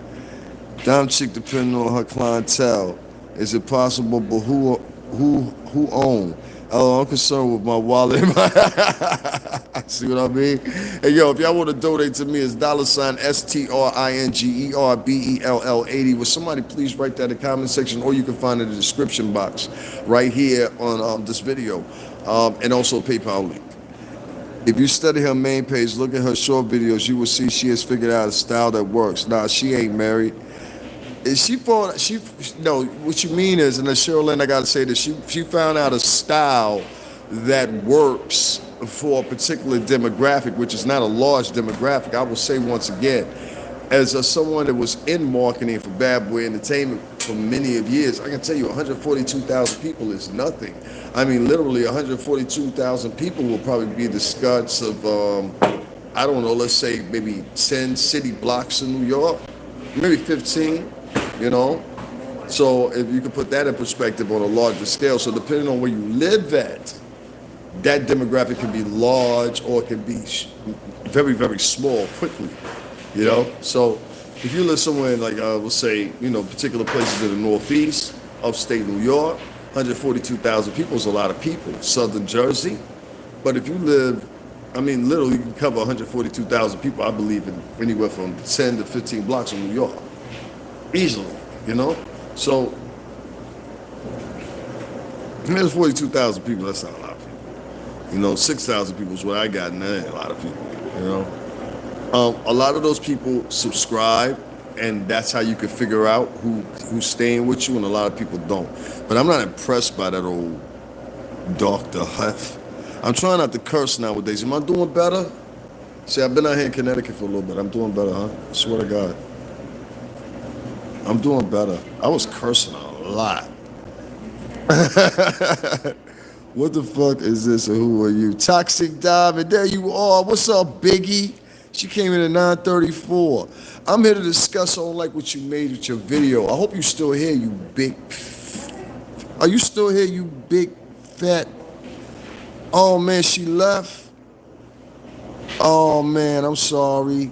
Dom chick, depending on her clientele, is it possible? But who own? Oh, I'm concerned with my wallet. See what I mean? Hey, yo, if y'all want to donate to me, it's $STRINGERBELL80. Will somebody please write that in the comment section, or you can find it in the description box right here on this video, and also a PayPal link. If you study her main page, look at her short videos, you will see she has figured out a style that works. Nah, she ain't married. No, what you mean is, and Cheryl Lynn, I gotta say this, she found out a style that works for a particular demographic, which is not a large demographic. I will say once again, as someone that was in marketing for Bad Boy Entertainment for many of years, I can tell you 142,000 people is nothing. I mean, literally 142,000 people will probably be the skirts of, I don't know, let's say maybe 10 city blocks in New York, maybe 15. You know, so if you can put that in perspective on a larger scale, so depending on where you live at, that demographic can be large or it can be very, very small quickly, you know. So if you live somewhere in, like, we'll say, particular places in the Northeast, upstate New York, 142,000 people is a lot of people. Southern Jersey, but if you live, I mean, literally you can cover 142,000 people, I believe, in anywhere from 10 to 15 blocks in New York. Easily, So, there's 42,000 people, that's not a lot of people. 6,000 people is what I got, and that ain't a lot of people, A lot of those people subscribe, and that's how you can figure out who's staying with you, and a lot of people don't. But I'm not impressed by that old Dr. Huff. I'm trying not to curse nowadays. Am I doing better? See, I've been out here in Connecticut for a little bit. I'm doing better, huh? I swear to God. I'm doing better. I was cursing a lot. What the fuck is this, or who are you? Toxic Diamond, there you are. What's up, Biggie? She came in at 9:34. I'm here to discuss on like what you made with your video. I hope you still here, you big. Are you still here, you big fat? Oh man, she left. Oh man, I'm sorry.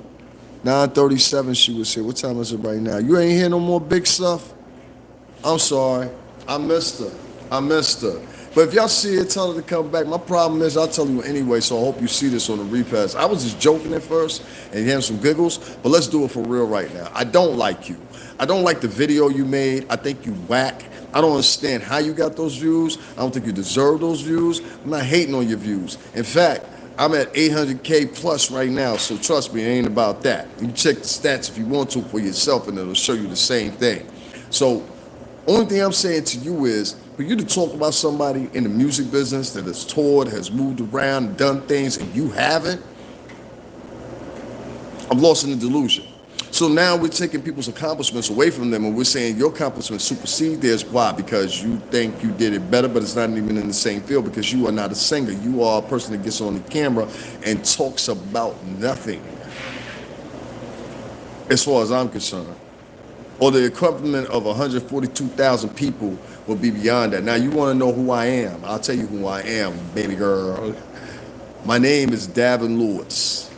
9:37 she was here. What time is it right now? You ain't hear no more big stuff? I'm sorry. I missed her. But if y'all see her, tell her to come back. My problem is I'll tell you anyway, so I hope you see this on the repass. I was just joking at first and having some giggles, but let's do it for real right now. I don't like you. I don't like the video you made. I think you whack. I don't understand how you got those views. I don't think you deserve those views. I'm not hating on your views. In fact, I'm at 800K plus right now, so trust me, it ain't about that. You can check the stats if you want to for yourself, and it'll show you the same thing. So, only thing I'm saying to you is, for you to talk about somebody in the music business that has toured, has moved around, done things, and you haven't, I'm lost in the delusion. So now we're taking people's accomplishments away from them, and we're saying your accomplishments supersede theirs. Why? Because you think you did it better, but it's not even in the same field, because you are not a singer. You are a person that gets on the camera and talks about nothing, as far as I'm concerned. Or the equivalent of 142,000 people will be beyond that. Now, you want to know who I am. I'll tell you who I am, baby girl. My name is Davin Lewis.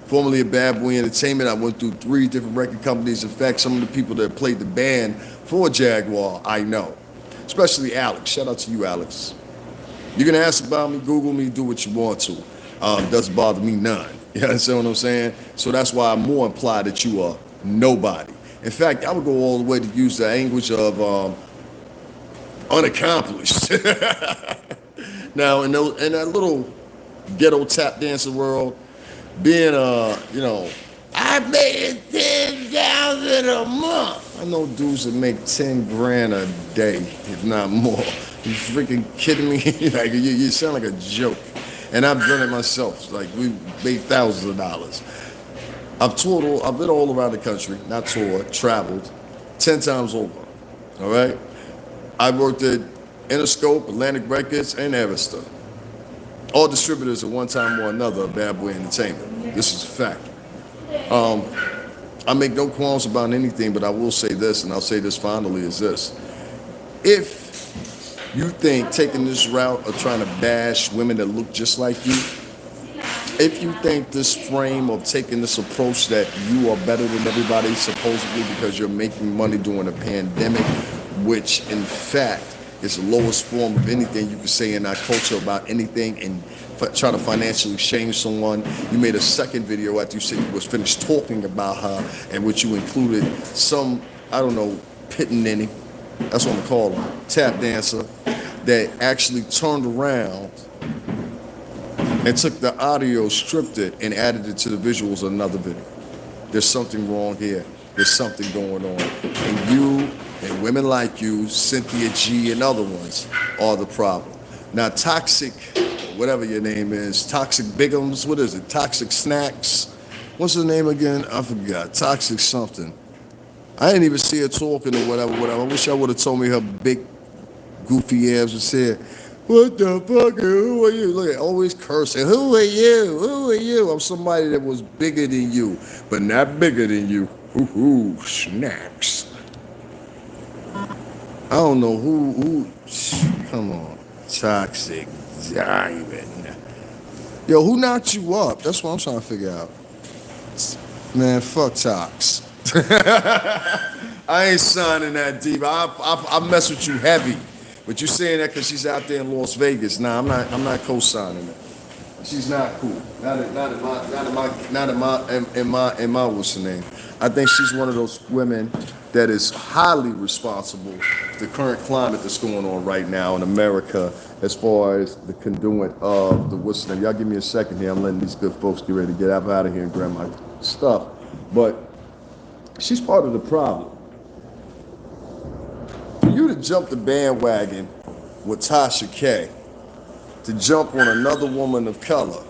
Formerly of Bad Boy Entertainment. I went through 3 different record companies. In fact, some of the people that played the band for Jaguar, I know. Especially Alex. Shout out to you, Alex. You can ask about me, Google me, do what you want to. Doesn't bother me none. You understand what I'm saying? So that's why I'm more implied that you are nobody. In fact, I would go all the way to use the language of unaccomplished. Now, in that little ghetto tap dancer world, being I made 10,000 a month. I know dudes that make 10 grand a day, if not more. You freaking kidding me? Like you sound like a joke. And I've done it myself. Like we made thousands of dollars. I've been all around the country, not toured, traveled, 10 times over. All right. I worked at Interscope, Atlantic Records, and Arista. All distributors at one time or another of Bad Boy Entertainment. This is a fact. I make no qualms about anything, but I will say this, and I'll say this finally, is this. If you think taking this route of trying to bash women that look just like you, if you think this frame of taking this approach that you are better than everybody supposedly because you're making money during a pandemic, which in fact is the lowest form of anything you can say in our culture about anything, and try to financially shame someone. You made a second video after you said you was finished talking about her, and which you included some, I don't know, pittenninny, that's what I'm calling him, tap dancer, that actually turned around and took the audio, stripped it, and added it to the visuals of another video. There's something wrong here. There's something going on. And you and women like you, Cynthia G and other ones, are the problem. Now, Toxic, whatever your name is, Toxic Bigums, what is it? Toxic Snacks? What's her name again? I forgot. Toxic something. I didn't even see her talking or whatever. I wish I would have told me her big, goofy ass and said, "What the fuck? Who are you?" Look, always cursing. Who are you? Who are you? I'm somebody that was bigger than you, but not bigger than you. Ooh, snacks. I don't know who. Come on, Toxic Diamond. Yo, who knocked you up? That's what I'm trying to figure out. Man, fuck Tox. I ain't signing that deep. I mess with you heavy. But you saying that because she's out there in Las Vegas. Nah, I'm not co-signing that. She's not cool. Not in my what's her name. I think she's one of those women that is highly responsible for the current climate that's going on right now in America as far as the conduit of the what's her name. Y'all give me a second here. I'm letting these good folks get ready to get out of here and grab my stuff. But she's part of the problem. For you to jump the bandwagon with Tasha K, to jump on another woman of color,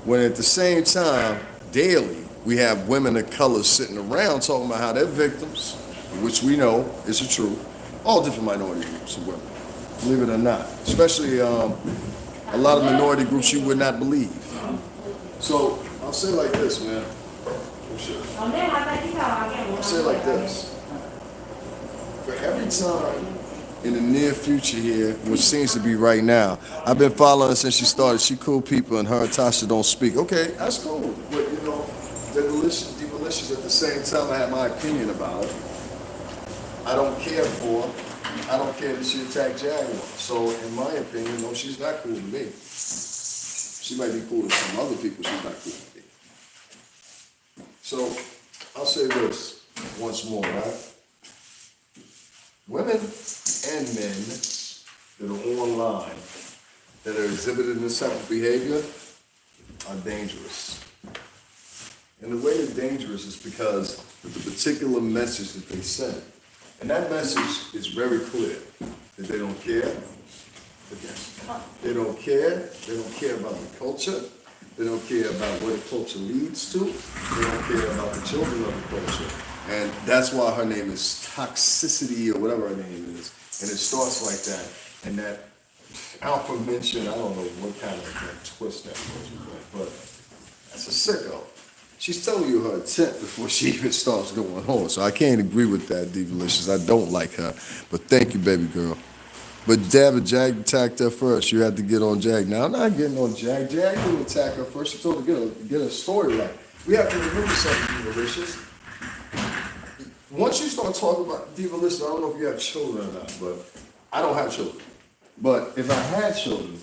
when at the same time, daily, we have women of color sitting around talking about how they're victims, which we know is the truth. All different minority groups of women, believe it or not. Especially a lot of minority groups you would not believe. So I'll say it like this, man. I'll say it like this. For every time in the near future here, which seems to be right now, I've been following her since she started. She cool people, and her and Tasha don't speak. Okay, that's cool. But you know, they're delicious at the same time. I have my opinion about it. I don't care that she attacked Jaguar. So in my opinion, no, she's not cool to me. She might be cool to some other people, she's not cool to me. So I'll say this once more, right? Women and men that are online that are exhibiting this type of behavior, are dangerous. And the way they're dangerous is because of the particular message that they send. And that message is very clear, that they don't care. They don't care. They don't care about the culture. They don't care about where the culture leads to. They don't care about the children of the culture. And that's why her name is Toxicity or whatever her name is. And it starts like that. And that alpha mention, I don't know what kind of twist that was, but that's a sicko. She's telling you her intent before she even starts going on. So I can't agree with that, Divalicious. I don't like her. But thank you, baby girl. But Jag attacked her first. You had to get on Jag. Now, I'm not getting on Jag. Jag didn't attack her first. She told her to get her story right. We have to remember something, Divalicious. Once you start talking about Divalicious, I don't know if you have children or not, but I don't have children. But if I had children,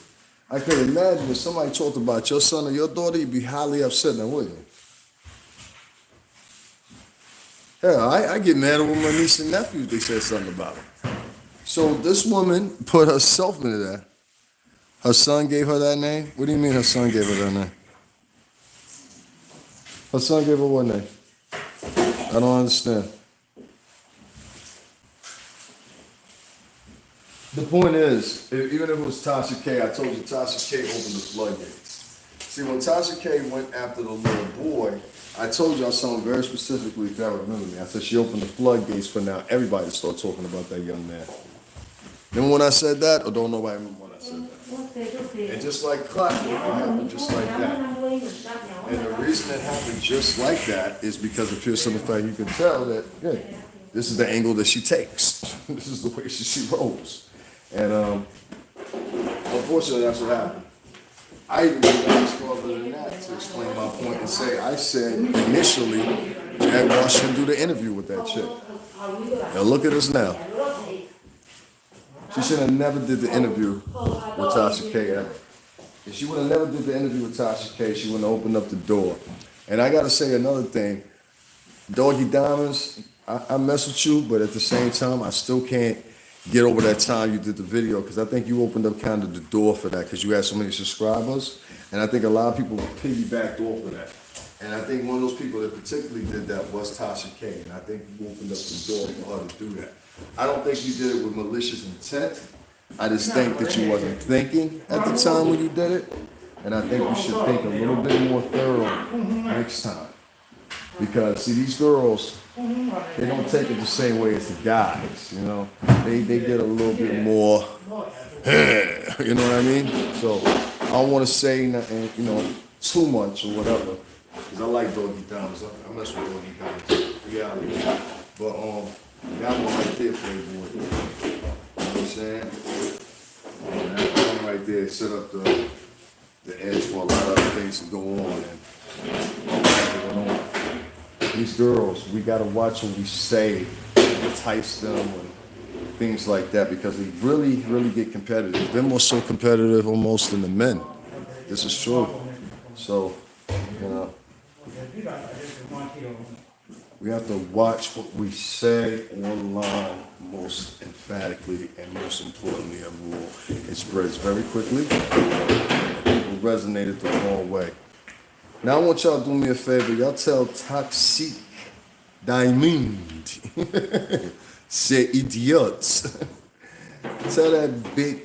I can imagine if somebody talked about your son or your daughter, you'd be highly upset now, wouldn't you? Hell, I get mad over my niece and nephew if they said something about it. So this woman put herself into that. Her son gave her that name? What do you mean her son gave her that name? Her son gave her what name? I don't understand. The point is, even if it was Tasha K, I told you Tasha K opened the floodgates. See, when Tasha K went after the little boy, I told y'all something very specifically, if y'all remember me. I said she opened the floodgates for now everybody to start talking about that young man. Remember when I said that, or don't nobody remember when I said that? And just like clock, it happened just like that. And the reason it happened just like that is because of pure simple fact you can tell that, yeah, this is the angle that she takes. This is the way she rolls. And unfortunately, that's what happened. I even went down further than that to explain my point and say, I said initially, Jaguar shouldn't do the interview with that chick. Now look at us now. She should have never did the interview with Tasha K ever. If she would have never did the interview with Tasha K, she wouldn't have opened up the door. And I got to say another thing. Doggy Diamonds, I mess with you, but at the same time, I still can't get over that time you did the video, because I think you opened up kind of the door for that because you had so many subscribers, and I think a lot of people piggybacked off of that. And I think one of those people that particularly did that was Tasha K, and I think you opened up the door for her to do that. I don't think you did it with malicious intent. I just think that you wasn't thinking at the time when you did it, and I think you should think a little bit more thorough next time. Because see, these girls, they don't take it the same way as the guys, you know. They get a little bit more, you know what I mean? So I don't want to say nothing, you know, too much or whatever, because I like Doggy Diamonds. I mess with Doggy Diamonds, reality. But that one right there, Playboy. You know what I'm saying? And that one right there set up the edge for a lot of other things to go on. And these girls, we gotta watch what we say, entice them, and things like that, because they really, really get competitive. They're more so competitive almost than the men. This is true. So, you know, we have to watch what we say online most emphatically, and most importantly of all, it spreads very quickly. People resonate it the wrong way. Now I want y'all to do me a favor. Y'all tell Toxsique Diamond, c'est idiots. Tell that big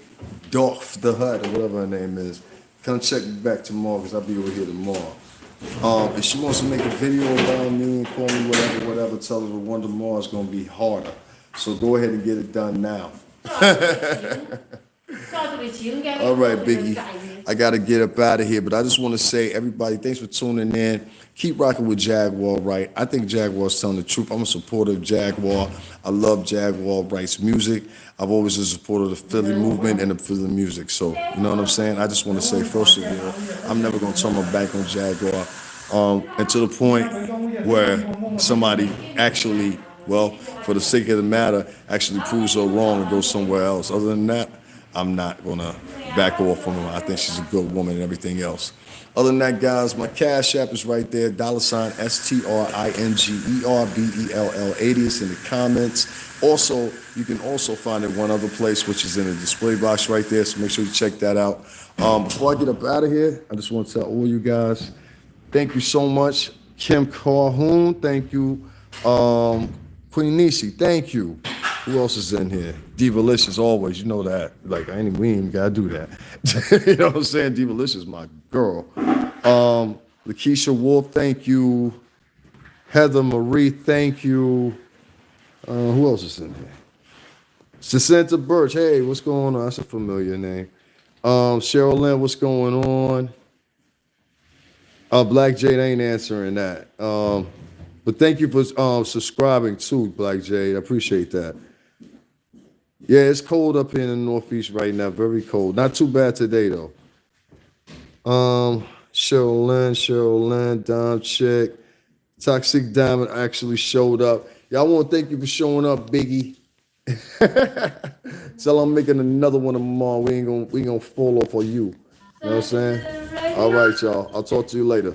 Dorf the Hut or whatever her name is. Come check me back tomorrow, because I'll be over here tomorrow. If she wants to make a video about me and call me whatever, tell her the one tomorrow is going to be harder. So go ahead and get it done now. All right, Biggie. I got to get up out of here, but I just want to say, everybody, thanks for tuning in. Keep rocking with JAGUARWRIGHT. I think Jaguar's telling the truth. I'm a supporter of Jaguar. I love JAGUARWRIGHT's music. I've always been a supporter of the Philly movement and the Philly music. So, you know what I'm saying? I just want to say, first of all, I'm never going to turn my back on Jaguar. And to the point where somebody actually, well, for the sake of the matter, actually proves her wrong and goes somewhere else. Other than that, I'm not going to back off from her. I think she's a good woman and everything else. Other than that, guys, my Cash App is right there. $STRINGERBELL80. It's in the comments. Also, you can also find it one other place, which is in the display box right there. So make sure you check that out. Before I get up out of here, I just want to tell all you guys, thank you so much. Kim Calhoun, thank you. Queen Nisi, thank you. Who else is in here? Divalicious, always. You know that. Like, we ain't even got to do that. You know what I'm saying? Divalicious, my girl. Lakeisha Wolf, thank you. Heather Marie, thank you. Who else is in here? Jacinta Birch, hey, what's going on? That's a familiar name. Cheryl Lynn, what's going on? Black Jade ain't answering that. But thank you for subscribing too, Black Jade. I appreciate that. Yeah, it's cold up here in the Northeast right now. Very cold. Not too bad today, though. Cheryl Lynn, Dom Chick. Toxic Diamond actually showed up. Y'all want to thank you for showing up, Biggie. Tell I'm making another one tomorrow. We ain't gonna fall off on you. You know what I'm saying? All right, y'all. I'll talk to you later.